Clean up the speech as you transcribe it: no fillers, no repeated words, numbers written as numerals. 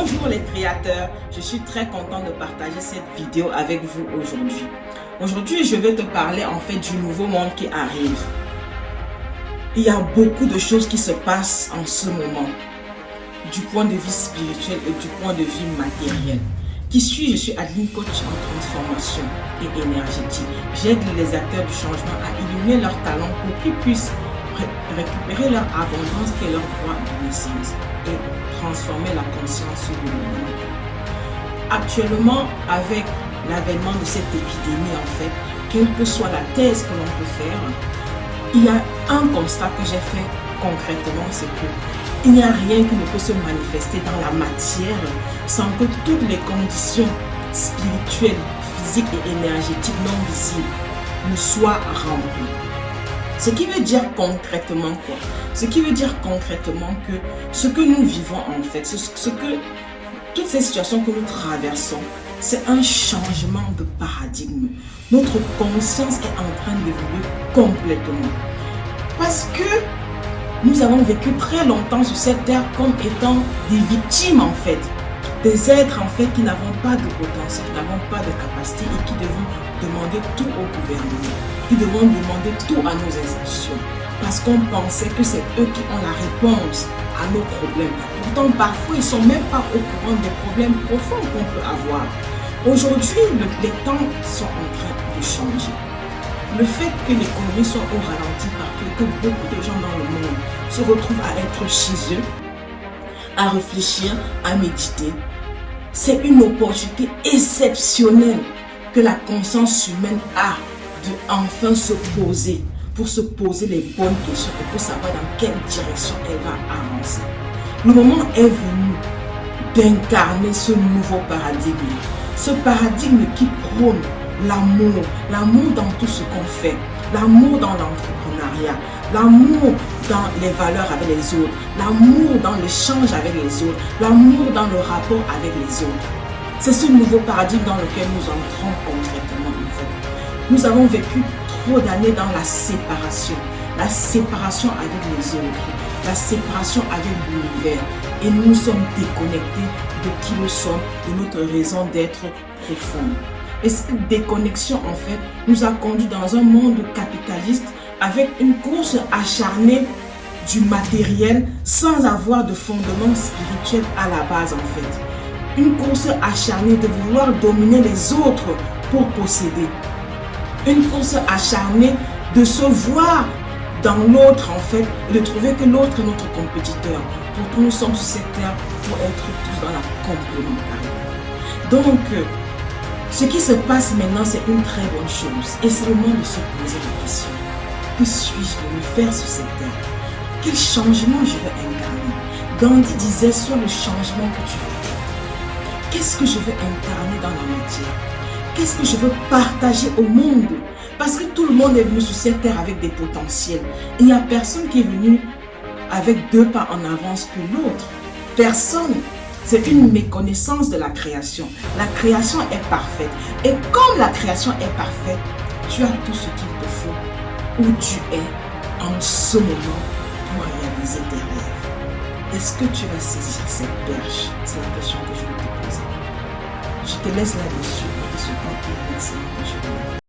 Bonjour les créateurs, je suis très content de partager cette vidéo avec vous aujourd'hui. Aujourd'hui, je vais te parler en fait du nouveau monde qui arrive. Il y a beaucoup de choses qui se passent en ce moment, du point de vue spirituel et du point de vue matériel. Qui suis-je? Je suis Adeline, coach en transformation et énergétique. J'aide les acteurs du changement à illuminer leurs talents pour qu'ils puissent récupérer leur abondance qui est leur droit de naissance et transformer la conscience de l'humanité. Actuellement, avec l'avènement de cette épidémie, en fait, quelle que soit la thèse que l'on peut faire, il y a un constat que j'ai fait concrètement, c'est que il n'y a rien qui ne peut se manifester dans la matière sans que toutes les conditions spirituelles, physiques et énergétiques non visibles ne soient remplies. Ce qui veut dire concrètement quoi? Ce qui veut dire concrètement que ce que nous vivons en fait, toutes ces situations que nous traversons, c'est un changement de paradigme. Notre conscience est en train d'évoluer complètement. Parce que nous avons vécu très longtemps sur cette terre comme étant des victimes en fait. Des êtres en fait qui n'avons pas de potentiel, qui n'avons pas de capacité et qui devons demander tout au gouvernement. Qui devons demander tout à nos institutions. Parce qu'on pensait que c'est eux qui ont la réponse à nos problèmes. Pourtant, parfois, ils ne sont même pas au courant des problèmes profonds qu'on peut avoir. Aujourd'hui, les temps sont en train de changer. Le fait que l'économie soit au ralenti partout et que beaucoup de gens dans le monde se retrouvent à être chez eux, à réfléchir, à méditer, c'est une opportunité exceptionnelle que la conscience humaine a de enfin se poser, pour se poser les bonnes questions et pour savoir dans quelle direction elle va avancer. Le moment est venu d'incarner ce nouveau paradigme. Ce paradigme qui prône l'amour dans tout ce qu'on fait, l'amour dans l'entrepreneuriat, l'amour dans les valeurs avec les autres, l'amour dans l'échange avec les autres, l'amour dans le rapport avec les autres. C'est ce nouveau paradigme dans lequel nous entrons concrètement en fait. Nous avons vécu trop d'années dans la séparation avec les autres, la séparation avec l'univers et nous nous sommes déconnectés de qui nous sommes, de notre raison d'être profonde. Et cette déconnexion en fait nous a conduits dans un monde capitaliste avec une course acharnée du matériel sans avoir de fondement spirituel à la base en fait. Une course acharnée de vouloir dominer les autres pour posséder. Une course acharnée de se voir dans l'autre en fait et de trouver que l'autre est notre compétiteur. Pourtant nous sommes sur cette terre pour être tous dans la complémentarité. Donc ce qui se passe maintenant c'est une très bonne chose et c'est le moment de se poser la question. Que suis-je venu faire sur cette terre? Quel changement je veux incarner? Gandhi disait sois le changement que tu veux être. Qu'est-ce que je veux incarner dans la matière? Qu'est-ce que je veux partager au monde? Parce que tout le monde est venu sur cette terre avec des potentiels. Il n'y a personne qui est venu avec 2 pas en avance que l'autre. Personne. C'est une méconnaissance de la création. La création est parfaite. Et comme la création est parfaite, tu as tout ce qu'il te faut où tu es en ce moment pour réaliser tes rêves. Est-ce que tu vas saisir cette perche? C'est la question que je vais te poser. Je te laisse là-dessus et te souhaite une excellente journée.